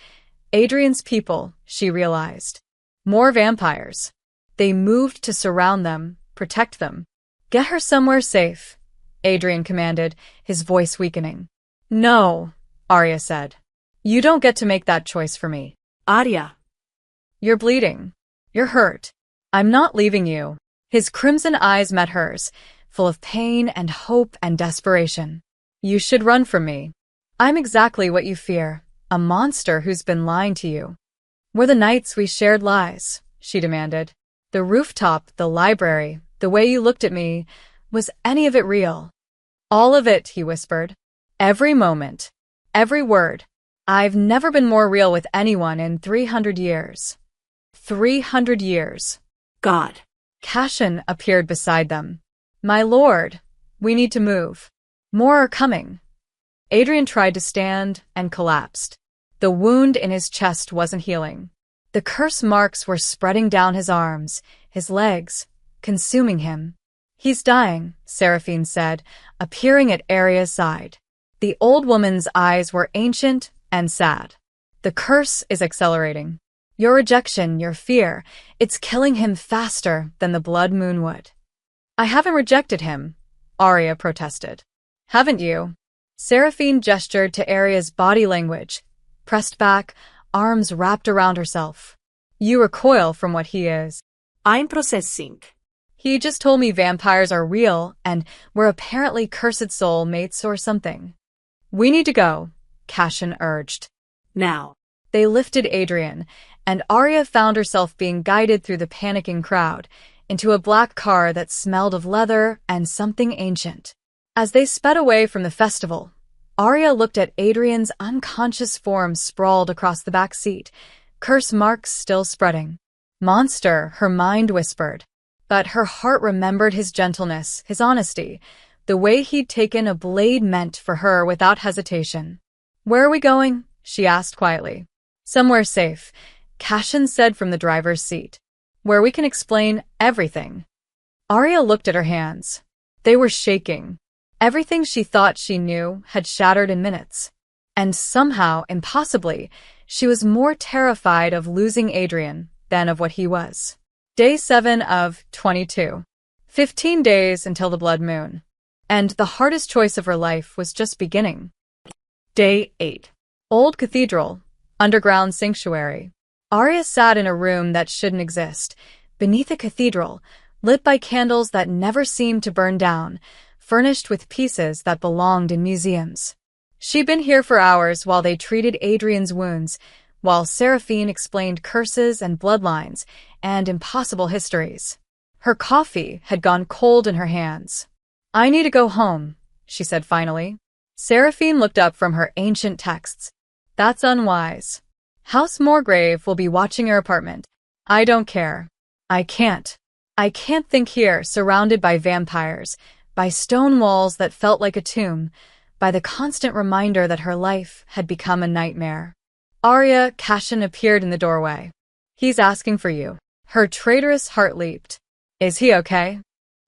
Adrian's people, she realized. More vampires. They moved to surround them, protect them. Get her somewhere safe, Adrian commanded, his voice weakening. No, Arya said. You don't get to make that choice for me. Arya. You're bleeding. You're hurt. I'm not leaving you. His crimson eyes met hers, full of pain and hope and desperation. You should run from me. I'm exactly what you fear, a monster who's been lying to you. Were the nights we shared lies, she demanded. The rooftop, the library, the way you looked at me, was any of it real? All of it, he whispered. Every moment. Every word. I've never been more real with anyone in 300 years. 300 years. God. Cashin appeared beside them. My lord, we need to move. More are coming. Adrian tried to stand and collapsed. The wound in his chest wasn't healing. The curse marks were spreading down his arms, his legs, consuming him. He's dying, Seraphine said, appearing at Aria's side. The old woman's eyes were ancient and sad. The curse is accelerating. Your rejection, your fear, it's killing him faster than the blood moon would. I haven't rejected him, Arya protested. Haven't you? Seraphine gestured to Aria's body language, pressed back, arms wrapped around herself. You recoil from what he is. I'm processing. He just told me vampires are real and we're apparently cursed soul mates or something. We need to go, Cashin urged. Now. They lifted Adrian, and Arya found herself being guided through the panicking crowd into a black car that smelled of leather and something ancient. As they sped away from the festival, Arya looked at Adrian's unconscious form sprawled across the back seat, curse marks still spreading. Monster, her mind whispered. But her heart remembered his gentleness, his honesty, the way he'd taken a blade meant for her without hesitation. Where are we going? She asked quietly. Somewhere safe, Cashin said from the driver's seat. Where we can explain everything. Arya looked at her hands. They were shaking. Everything she thought she knew had shattered in minutes. And somehow, impossibly, she was more terrified of losing Adrian than of what he was. Day 7 of 22. 15 days until the blood moon. And the hardest choice of her life was just beginning. Day 8. Old cathedral. Underground sanctuary. Arya sat in a room that shouldn't exist, beneath a cathedral, lit by candles that never seemed to burn down, furnished with pieces that belonged in museums. She'd been here for hours while they treated Adrian's wounds, while Seraphine explained curses and bloodlines and impossible histories. Her coffee had gone cold in her hands. I need to go home, she said finally. Seraphine looked up from her ancient texts. That's unwise. House Morgrave will be watching your apartment. I don't care. I can't. I can't think here, surrounded by vampires, by stone walls that felt like a tomb, by the constant reminder that her life had become a nightmare. Arya, Cashin appeared in the doorway. He's asking for you. Her traitorous heart leaped. Is he okay?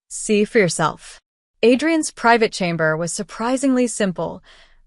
See for yourself. Adrian's private chamber was surprisingly simple,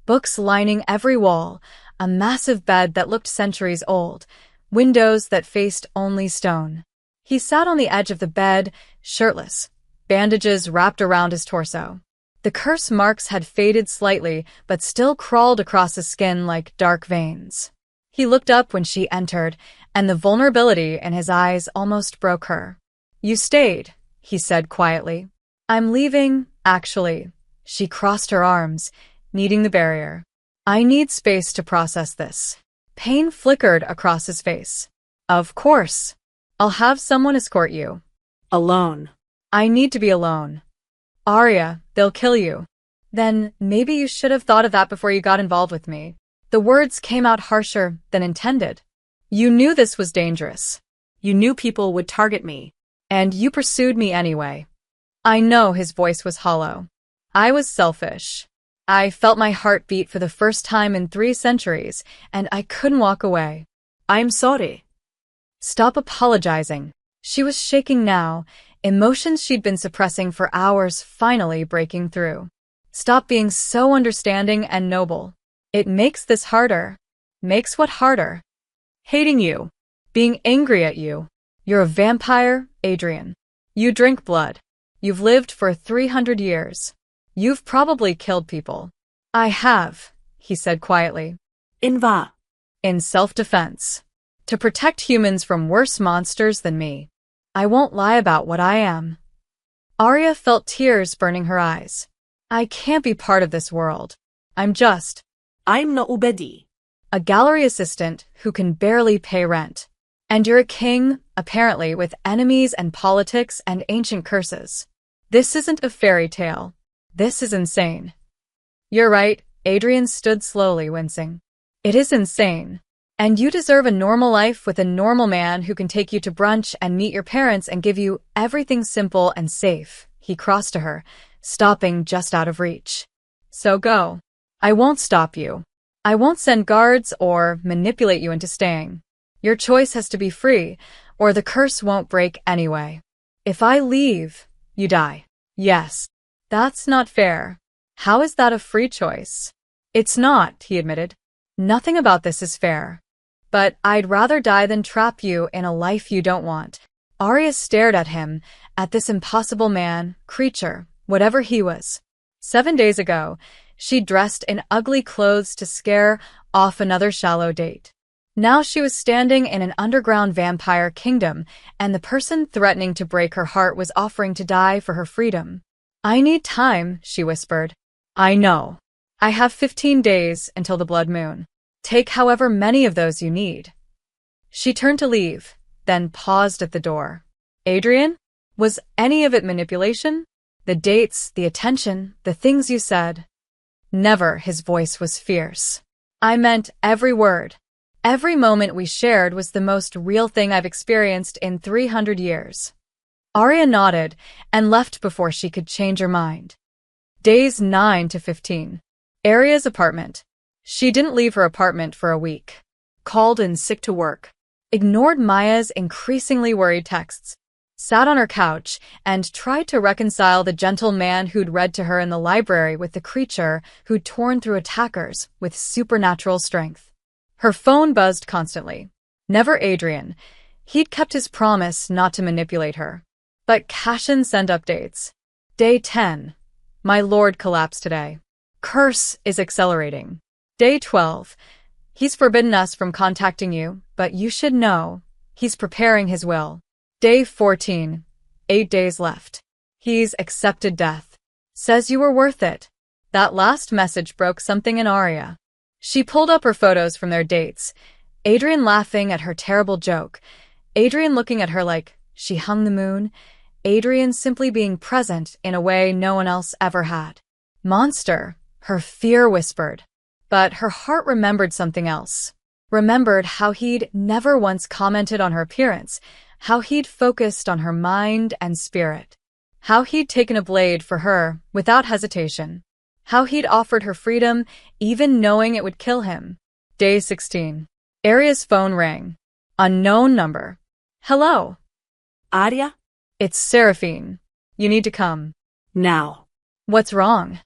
books lining every wall, a massive bed that looked centuries old, windows that faced only stone. He sat on the edge of the bed, shirtless, bandages wrapped around his torso. The curse marks had faded slightly, but still crawled across his skin like dark veins. He looked up when she entered, and the vulnerability in his eyes almost broke her. "You stayed," he said quietly. "I'm leaving, actually." She crossed her arms, kneading the barrier. "I need space to process this." Pain flickered across his face. "Of course. I'll have someone escort you." Alone. "I need to be alone." "Arya, they'll kill you." "Then maybe you should have thought of that before you got involved with me." The words came out harsher than intended. "You knew this was dangerous. You knew people would target me. And you pursued me anyway." I know his voice was hollow. "I was selfish. I felt my heart beat for the first time in 3 centuries, and I couldn't walk away." I'm sorry. "Stop apologizing." She was shaking now, emotions she'd been suppressing for hours finally breaking through. "Stop being so understanding and noble. It makes this harder." "Makes what harder?" "Hating you. Being angry at you. You're a vampire, Adrian. You drink blood. You've lived for 300 years. You've probably killed people." "I have," he said quietly. In self-defense. To protect humans from worse monsters than me. I won't lie about what I am." Arya felt tears burning her eyes. "I can't be part of this world. I'm just I'm no Ubedi. a gallery assistant who can barely pay rent. And you're a king, apparently, with enemies and politics and ancient curses. This isn't a fairy tale. This is insane." "You're right," Adrian stood slowly, wincing. "It is insane. And you deserve a normal life with a normal man who can take you to brunch and meet your parents and give you everything simple and safe." He crossed to her, stopping just out of reach. "So go. I won't stop you. I won't send guards or manipulate you into staying. Your choice has to be free, or the curse won't break anyway. If I leave, you die." "Yes. That's not fair." "How is that a free choice?" "It's not," he admitted. "Nothing about this is fair. But I'd rather die than trap you in a life you don't want." Arya stared at him, at this impossible man, creature, whatever he was. 7 days ago, she dressed in ugly clothes to scare off another shallow date. Now she was standing in an underground vampire kingdom, and the person threatening to break her heart was offering to die for her freedom. "I need time," she whispered. "I know. I have 15 days until the blood moon. Take however many of those you need." She turned to leave, then paused at the door. "Adrian? Was any of it manipulation? The dates, the attention, the things you said?" "Never," his voice was fierce. "I meant every word. Every moment we shared was the most real thing I've experienced in 300 years." Arya nodded and left before she could change her mind. Days 9 to 15. Arya's apartment. She didn't leave her apartment for a week. Called in sick to work. Ignored Maya's increasingly worried texts. Sat on her couch and tried to reconcile the gentle man who'd read to her in the library with the creature who'd torn through attackers with supernatural strength. Her phone buzzed constantly. Never Adrian. He'd kept his promise not to manipulate her. But Cashin sent updates. Day 10. My lord collapsed today. Curse is accelerating. Day 12. He's forbidden us from contacting you, but you should know. He's preparing his will. Day 14. 8 days left. He's accepted death. Says you were worth it. That last message broke something in Arya. She pulled up her photos from their dates. Adrian laughing at her terrible joke. Adrian looking at her like she hung the moon. Adrian simply being present in a way no one else ever had. Monster, her fear whispered. But her heart remembered something else. Remembered how he'd never once commented on her appearance, how he'd focused on her mind and spirit, how he'd taken a blade for her without hesitation, how he'd offered her freedom even knowing it would kill him. Day 16. Arya's phone rang. Unknown number. Hello. Arya? It's Seraphine. You need to come. Now. What's wrong?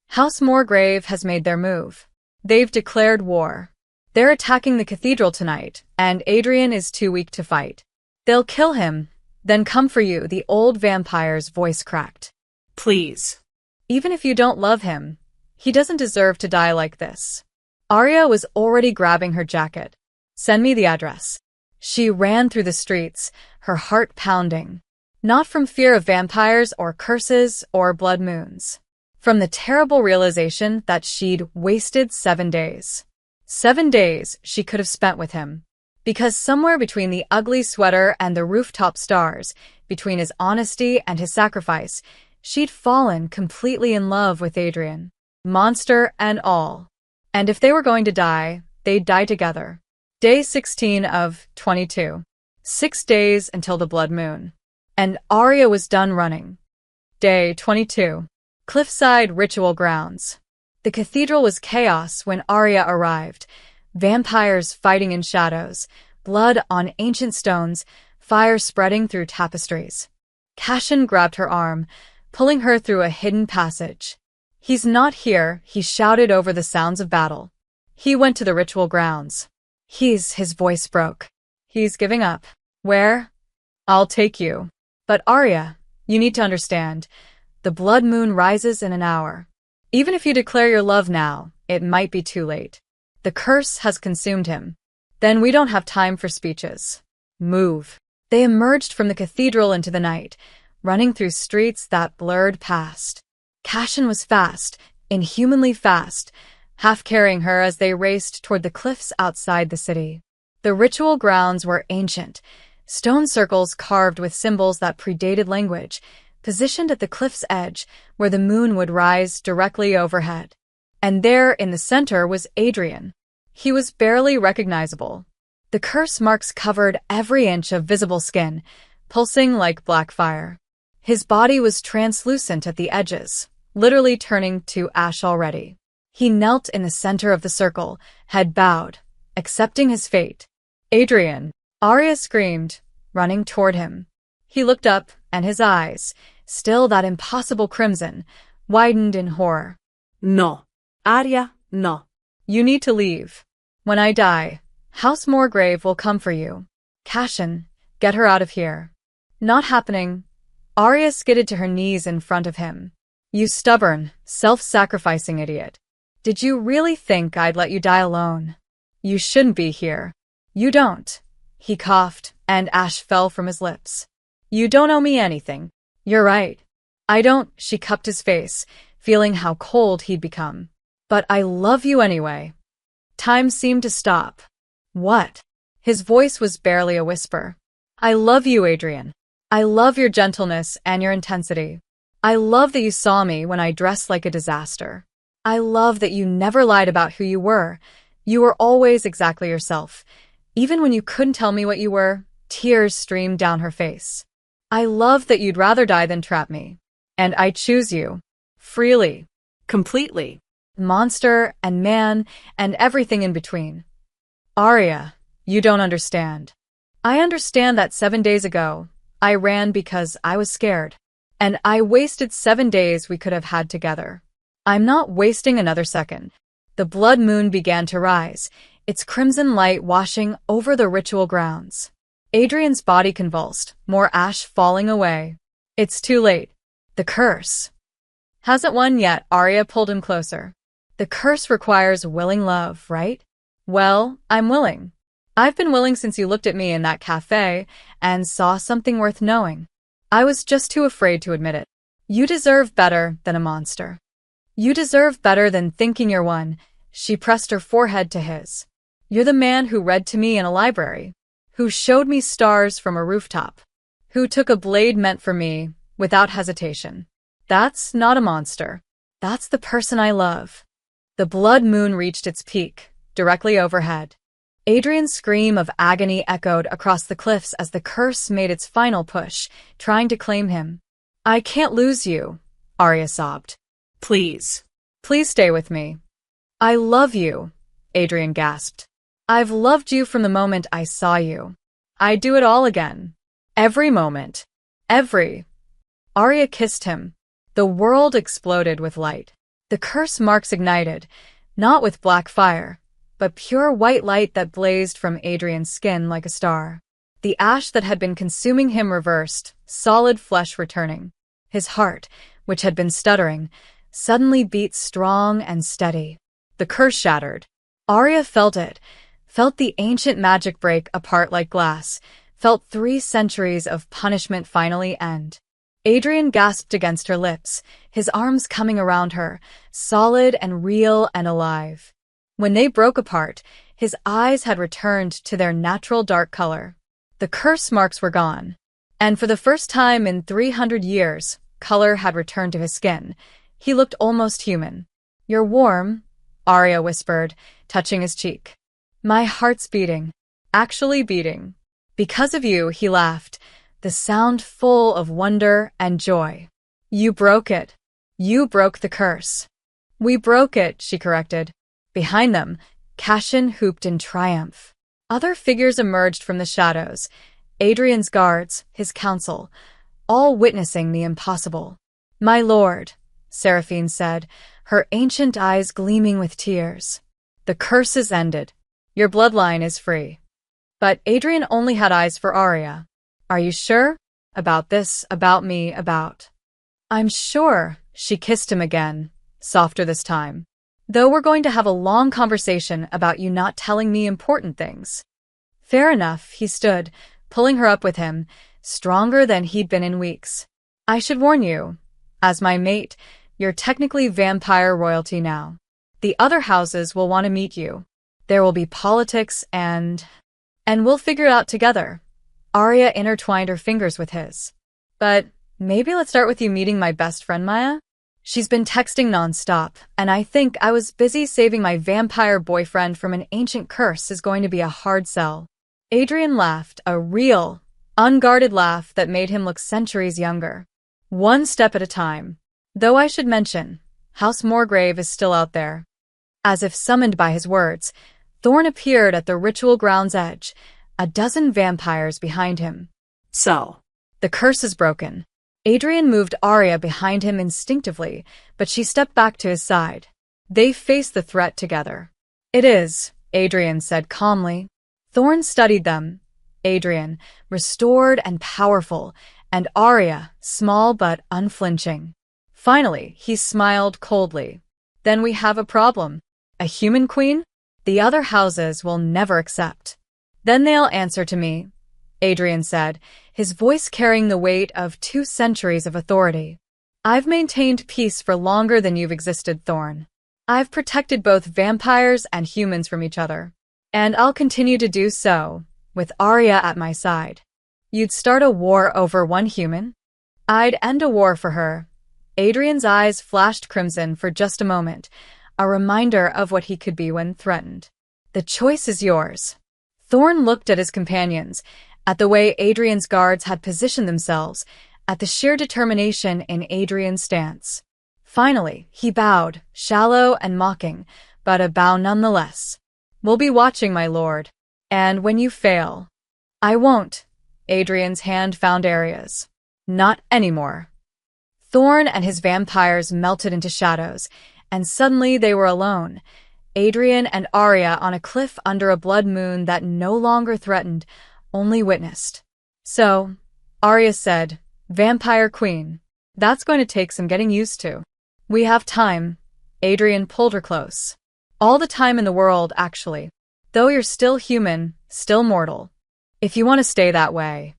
House Moorgrave has made their move. They've declared war. They're attacking the cathedral tonight, and Adrian is too weak to fight. They'll kill him, then come for you, the old vampire's voice cracked. Please. Even if you don't love him, he doesn't deserve to die like this. Arya was already grabbing her jacket. Send me the address. She ran through the streets, her heart pounding. Not from fear of vampires or curses or blood moons. From the terrible realization that she'd wasted 7 days. 7 days she could have spent with him. Because somewhere between the ugly sweater and the rooftop stars, between his honesty and his sacrifice, she'd fallen completely in love with Adrian. Monster and all. And if they were going to die, they'd die together. Day 16 of 22. 6 days until the blood moon. And Arya was done running. Day 22. Cliffside Ritual Grounds. The cathedral was chaos when Arya arrived. Vampires fighting in shadows, blood on ancient stones, fire spreading through tapestries. Cashin grabbed her arm, pulling her through a hidden passage. He's not here, he shouted over the sounds of battle. He went to the ritual grounds. His voice broke. He's giving up. Where? I'll take you. But Arya, you need to understand. The blood moon rises in an hour. Even if you declare your love now, it might be too late. The curse has consumed him. Then we don't have time for speeches. Move. They emerged from the cathedral into the night, running through streets that blurred past. Cashin was fast, inhumanly fast, half carrying her as they raced toward the cliffs outside the city. The ritual grounds were ancient, stone circles carved with symbols that predated language, positioned at the cliff's edge where the moon would rise directly overhead. And there in the center was Adrian. He was barely recognizable. The curse marks covered every inch of visible skin, pulsing like black fire. His body was translucent at the edges, literally turning to ash already. He knelt in the center of the circle, head bowed, accepting his fate. Adrian! Arya screamed, running toward him. He looked up, and his eyes, still that impossible crimson, widened in horror. No. Arya, no. You need to leave. When I die, House Morgrave will come for you. Cashin, get her out of here. Not happening. Arya skidded to her knees in front of him. You stubborn, self-sacrificing idiot. Did you really think I'd let you die alone? You shouldn't be here. You don't. He coughed, and ash fell from his lips. You don't owe me anything. You're right. I don't, she cupped his face, feeling how cold he'd become. But I love you anyway. Time seemed to stop. What? His voice was barely a whisper. I love you, Adrian. I love your gentleness and your intensity. I love that you saw me when I dressed like a disaster. I love that you never lied about who you were. You were always exactly yourself. Even when you couldn't tell me what you were, tears streamed down her face. I love that you'd rather die than trap me. And I choose you. Freely. Completely. Monster and man and everything in between. Arya, you don't understand. I understand that 7 days ago, I ran because I was scared. And I wasted 7 days we could have had together. I'm not wasting another second. The blood moon began to rise, its crimson light washing over the ritual grounds. Adrian's body convulsed, more ash falling away. It's too late. The curse hasn't won yet. Arya pulled him closer. The curse requires willing love, right? Well, I'm willing. I've been willing since you looked at me in that cafe and saw something worth knowing. I was just too afraid to admit it. You deserve better than a monster. You deserve better than thinking you're one. She pressed her forehead to his. You're the man who read to me in a library, who showed me stars from a rooftop, who took a blade meant for me without hesitation. That's not a monster. That's the person I love. The blood moon reached its peak, directly overhead. Adrian's scream of agony echoed across the cliffs as the curse made its final push, trying to claim him. I can't lose you, Arya sobbed. Please. Please stay with me. I love you, Adrian gasped. I've loved you from the moment I saw you. I'd do it all again. Every moment. Every. Arya kissed him. The world exploded with light. The curse marks ignited, not with black fire, but pure white light that blazed from Adrian's skin like a star. The ash that had been consuming him reversed, solid flesh returning. His heart, which had been stuttering, suddenly beat strong and steady. The curse shattered. Arya felt it, felt the ancient magic break apart like glass, felt 3 centuries of punishment finally end. Adrian gasped against her lips, his arms coming around her, solid and real and alive. When they broke apart, his eyes had returned to their natural dark color. The curse marks were gone, and for the first time in 300 years, color had returned to his skin. He looked almost human. "You're warm," Arya whispered, touching his cheek. "My heart's beating. Actually beating." "Because of you," he laughed, the sound full of wonder and joy. "You broke it. You broke the curse." "We broke it," she corrected. Behind them, Cashin whooped in triumph. Other figures emerged from the shadows, Adrian's guards, his council, all witnessing the impossible. "My lord," Seraphine said, her ancient eyes gleaming with tears. "The curse is ended. Your bloodline is free." But Adrian only had eyes for Arya. "Are you sure? About this, about me, about—" "I'm sure," she kissed him again, softer this time. "Though we're going to have a long conversation about you not telling me important things." "Fair enough," he stood, pulling her up with him, stronger than he'd been in weeks. "I should warn you, as my mate, you're technically vampire royalty now. The other houses will want to meet you. There will be politics and we'll figure it out together." Arya intertwined her fingers with his. "But maybe let's start with you meeting my best friend, Maya? She's been texting nonstop, and I think I was busy saving my vampire boyfriend from an ancient curse is going to be a hard sell." Adrian laughed, a real, unguarded laugh that made him look centuries younger. "One step at a time. Though I should mention, House Morgrave is still out there." As if summoned by his words, Thorn appeared at the ritual ground's edge, a dozen vampires behind him. "So, "The curse is broken." Adrian moved Arya behind him instinctively, but she stepped back to his side. They faced the threat together. "It is," Adrian said calmly. Thorn studied them. Adrian, restored and powerful, and Arya, small but unflinching. Finally, he smiled coldly. "Then we have a problem. A human queen? The other houses will never accept." "Then they'll answer to me," Adrian said, his voice carrying the weight of 2 centuries of authority. "I've maintained peace for longer than you've existed, Thorn. I've protected both vampires and humans from each other. And I'll continue to do so, with Arya at my side. You'd start a war over one human? I'd end a war for her." Adrian's eyes flashed crimson for just a moment, a reminder of what he could be when threatened. "The choice is yours." Thorn looked at his companions, at the way Adrian's guards had positioned themselves, at the sheer determination in Adrian's stance. Finally, he bowed, shallow and mocking, but a bow nonetheless. "We'll be watching, my lord. And when you fail—" "I won't." Adrian's hand found Arya's. "Not anymore." Thorn and his vampires melted into shadows, and suddenly they were alone, Adrian and Arya on a cliff under a blood moon that no longer threatened, only witnessed. "So," Arya said, "Vampire Queen, that's going to take some getting used to." "We have time." Adrian pulled her close. "All the time in the world, actually. Though you're still human, still mortal. If you want to stay that way.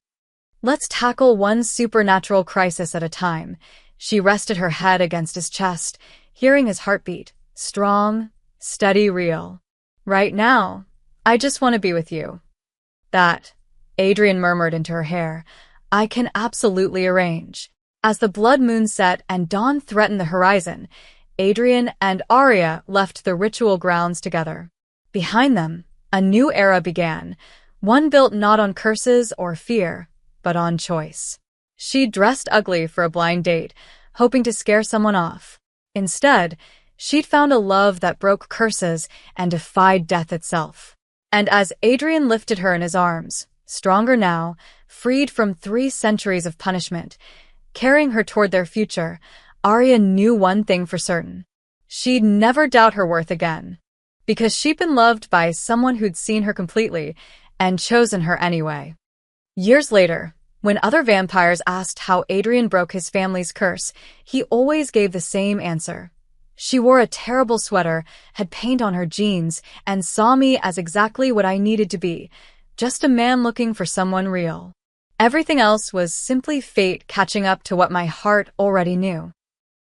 Let's tackle one supernatural crisis at a time." She rested her head against his chest, hearing his heartbeat. Strong, steady, real. "Right now, I just want to be with you." "That," Adrian murmured into her hair, "I can absolutely arrange." As the blood moon set and dawn threatened the horizon, Adrian and Arya left the ritual grounds together. Behind them, a new era began, one built not on curses or fear, but on choice. She dressed ugly for a blind date, hoping to scare someone off. Instead, she'd found a love that broke curses and defied death itself. And as Adrian lifted her in his arms, stronger now, freed from 3 centuries of punishment, carrying her toward their future, Arya knew one thing for certain. She'd never doubt her worth again. Because she'd been loved by someone who'd seen her completely and chosen her anyway. Years later, when other vampires asked how Adrian broke his family's curse, he always gave the same answer. She wore a terrible sweater, had paint on her jeans, and saw me as exactly what I needed to be, just a man looking for someone real. Everything else was simply fate catching up to what my heart already knew.